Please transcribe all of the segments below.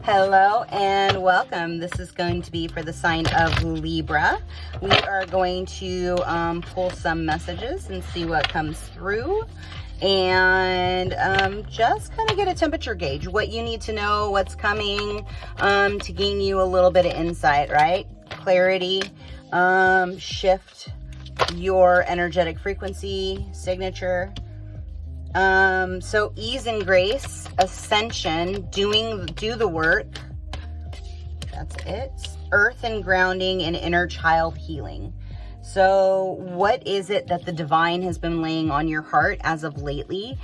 Hello and welcome. This is going to be for the sign of Libra. We are going to pull some messages and see what comes through, and just kind of get a temperature gauge, what you need to know, what's coming, to gain you a little bit of insight, right? Clarity, shift your energetic frequency signature. So ease and grace, ascension, do the work. That's it. Earth and grounding and inner child healing. So what is it that the divine has been laying on your heart as of lately?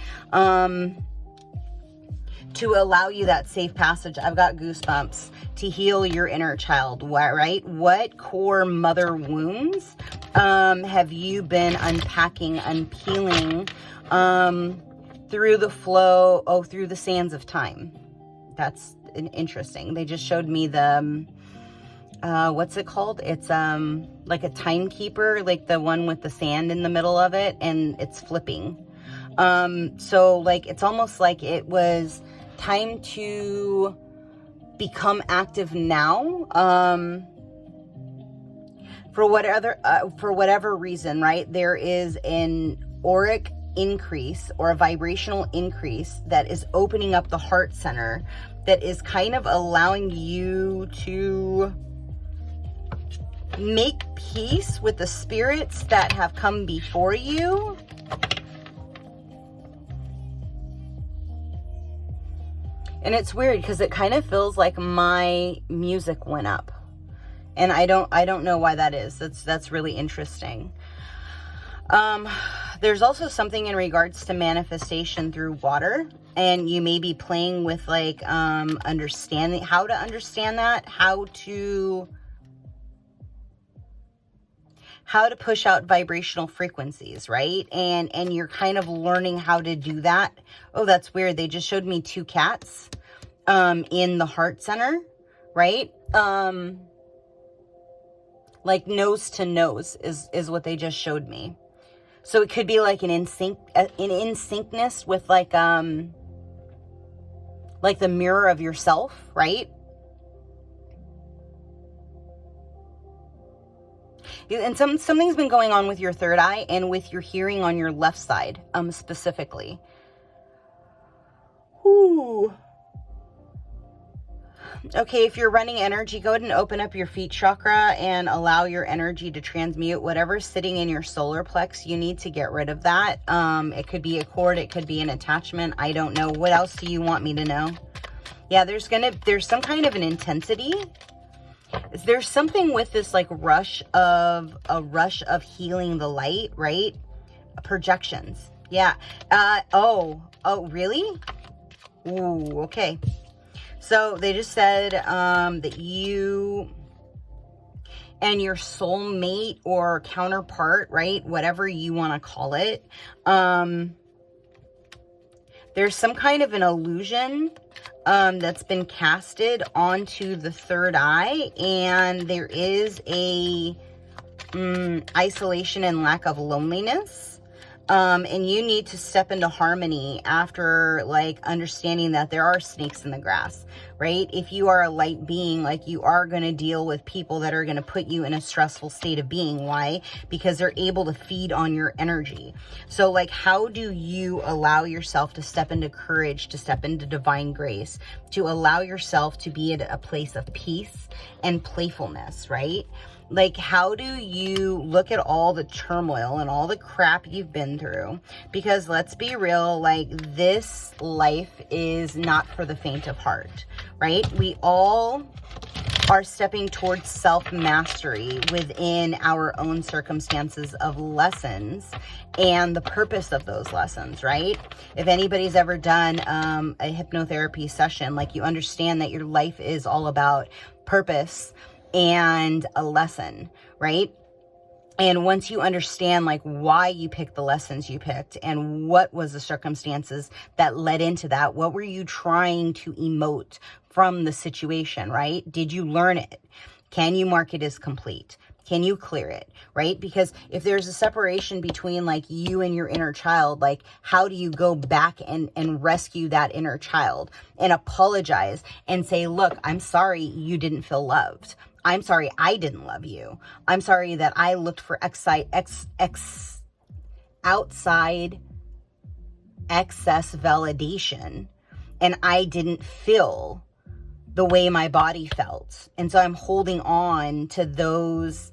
To allow you that safe passage. I've got goosebumps to heal your inner child, right? What core mother wounds have you been unpacking, unpeeling through the flow, through the sands of time? That's interesting. They just showed me the, what's it called? It's like a timekeeper, like the one with the sand in the middle of it, and it's flipping. So like, it's almost like it was time to become active now, for whatever reason, right? There is an auric increase or a vibrational increase that is opening up the heart center, that is kind of allowing you to make peace with the spirits that have come before you. And it's weird because it kind of feels like my music went up, and I don't know why that is. That's really interesting. There's also something in regards to manifestation through water, and you may be playing with like understanding how to understand that, how to push out vibrational frequencies, right? And you're kind of learning how to do that. Oh, that's weird. They just showed me two cats in the heart center, right? Like nose to nose is what they just showed me. So it could be like an in syncness with like the mirror of yourself, right? And something's been going on with your third eye and with your hearing on your left side, specifically. Ooh. Okay, if you're running energy, go ahead and open up your feet chakra and allow your energy to transmute whatever's sitting in your solar plex. You need to get rid of that. It could be a cord, it could be an attachment. I don't know. What else do you want me to know? Yeah, there's some kind of an intensity. There's something with this like rush of healing the light, right? Projections. Yeah. Oh, really? Ooh, okay. So they just said that you and your soulmate or counterpart, right? Whatever you want to call it. There's some kind of an illusion that's been casted onto the third eye, and there is a isolation and lack of loneliness. And you need to step into harmony after like understanding that there are snakes in the grass, right? If you are a light being, like you are going to deal with people that are going to put you in a stressful state of being. Why? Because they're able to feed on your energy. So like, how do you allow yourself to step into courage, to step into divine grace, to allow yourself to be at a place of peace and playfulness, right? Like, how do you look at all the turmoil and all the crap you've been through? Because let's be real, like this life is not for the faint of heart, right? We all are stepping towards self-mastery within our own circumstances of lessons and the purpose of those lessons, right? If anybody's ever done a hypnotherapy session, like you understand that your life is all about purpose and a lesson, right? And once you understand like why you picked the lessons you picked and what was the circumstances that led into that, what were you trying to emote from the situation, right? Did you learn it? Can you mark it as complete? Can you clear it, right? Because if there's a separation between like you and your inner child, like how do you go back and rescue that inner child and apologize and say, look, I'm sorry you didn't feel loved. I'm sorry I didn't love you. I'm sorry that I looked for outside excess validation and I didn't feel the way my body felt. And so I'm holding on to those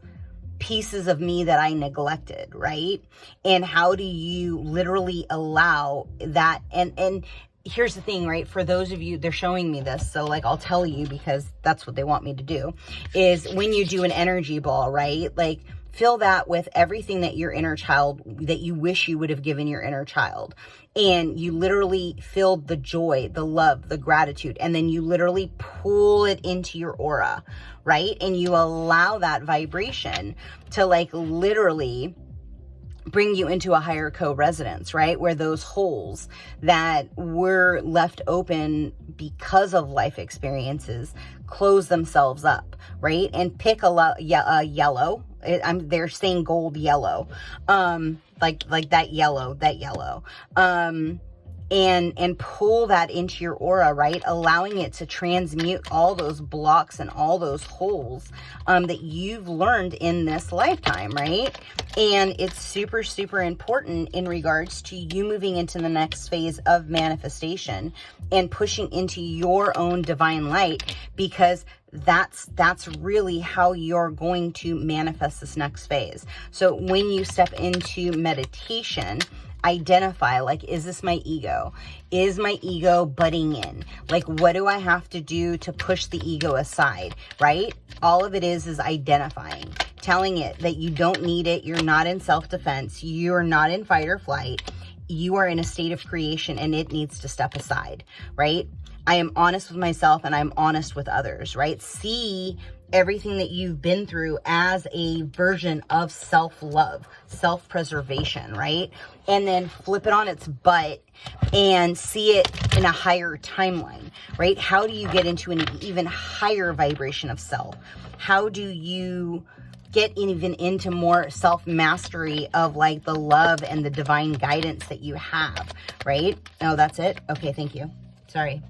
pieces of me that I neglected, right? And how do you literally allow that? And here's the thing, right? For those of you, they're showing me this, so like I'll tell you because that's what they want me to do, is when you do an energy ball, right? Like fill that with everything that your inner child, that you wish you would have given your inner child. And you literally filled the joy, the love, the gratitude, and then you literally pull it into your aura, right? And you allow that vibration to like literally bring you into a higher co-resonance, right? Where those holes that were left open because of life experiences close themselves up, right? And pick a yellow. They're saying gold yellow, like that yellow, and pull that into your aura, right? Allowing it to transmute all those blocks and all those holes that you've learned in this lifetime, right? And it's super, super important in regards to you moving into the next phase of manifestation and pushing into your own divine light, because that's really how you're going to manifest this next phase. So when you step into meditation, identify, like, is this my ego? Is my ego butting in? Like, what do I have to do to push the ego aside, right? All of it is identifying, telling it that you don't need it. You're not in self-defense. You're not in fight or flight. You are in a state of creation and it needs to step aside, right? I am honest with myself and I'm honest with others, right? See everything that you've been through as a version of self-love, self-preservation, right? And then flip it on its butt and see it in a higher timeline, right? How do you get into an even higher vibration of self? How do you get even into more self-mastery of like the love and the divine guidance that you have, right? Oh, that's it? Okay, thank you. Sorry.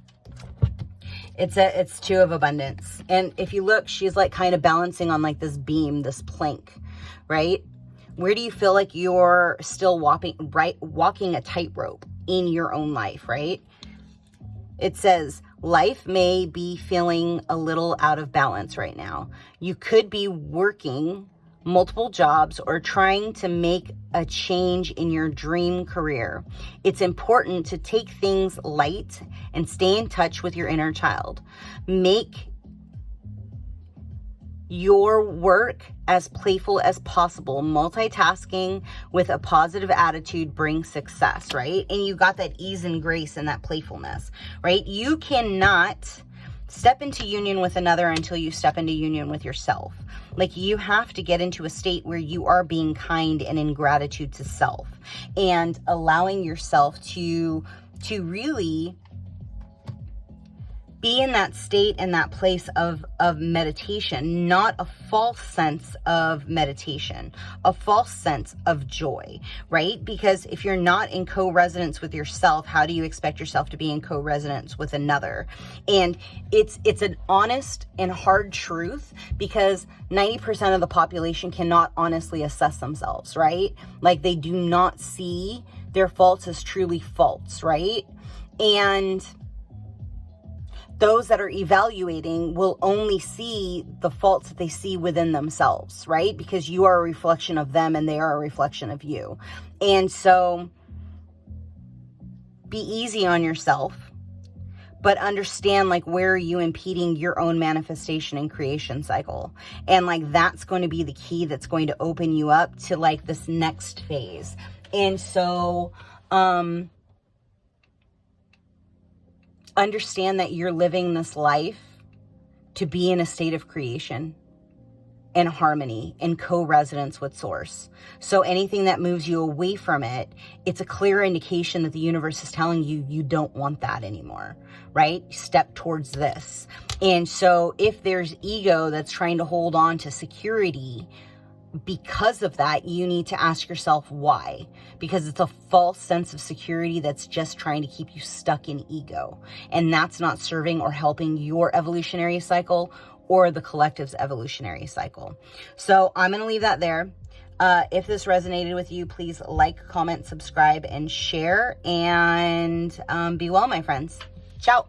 It's two of abundance. And if you look, she's like kind of balancing on like this beam, this plank, right? Where do you feel like you're still walking a tightrope in your own life, right? It says, life may be feeling a little out of balance right now. You could be working multiple jobs or trying to make a change in your dream career. It's important to take things light and stay in touch with your inner child. Make your work as playful as possible. Multitasking with a positive attitude brings success, right? And you got that ease and grace and that playfulness, right? You cannot step into union with another until you step into union with yourself. Like, you have to get into a state where you are being kind and in gratitude to self and allowing yourself to really be in that state and that place of meditation, not a false sense of meditation, a false sense of joy, right? Because if you're not in co-resonance with yourself, how do you expect yourself to be in co-resonance with another? And it's an honest and hard truth, because 90% of the population cannot honestly assess themselves, right? Like, they do not see their faults as truly faults, right? And those that are evaluating will only see the faults that they see within themselves, right? Because you are a reflection of them and they are a reflection of you. And so be easy on yourself, but understand, like, where are you impeding your own manifestation and creation cycle? And like, that's going to be the key that's going to open you up to like this next phase. And so, understand that you're living this life to be in a state of creation and harmony and co-resonance with source. So anything that moves you away from it, it's a clear indication that the universe is telling you, you don't want that anymore, right? Step towards this. And so if there's ego that's trying to hold on to security, because of that, you need to ask yourself why. Because it's a false sense of security that's just trying to keep you stuck in ego. And that's not serving or helping your evolutionary cycle or the collective's evolutionary cycle. So I'm going to leave that there. If this resonated with you, please like, comment, subscribe, and share. And be well, my friends. Ciao.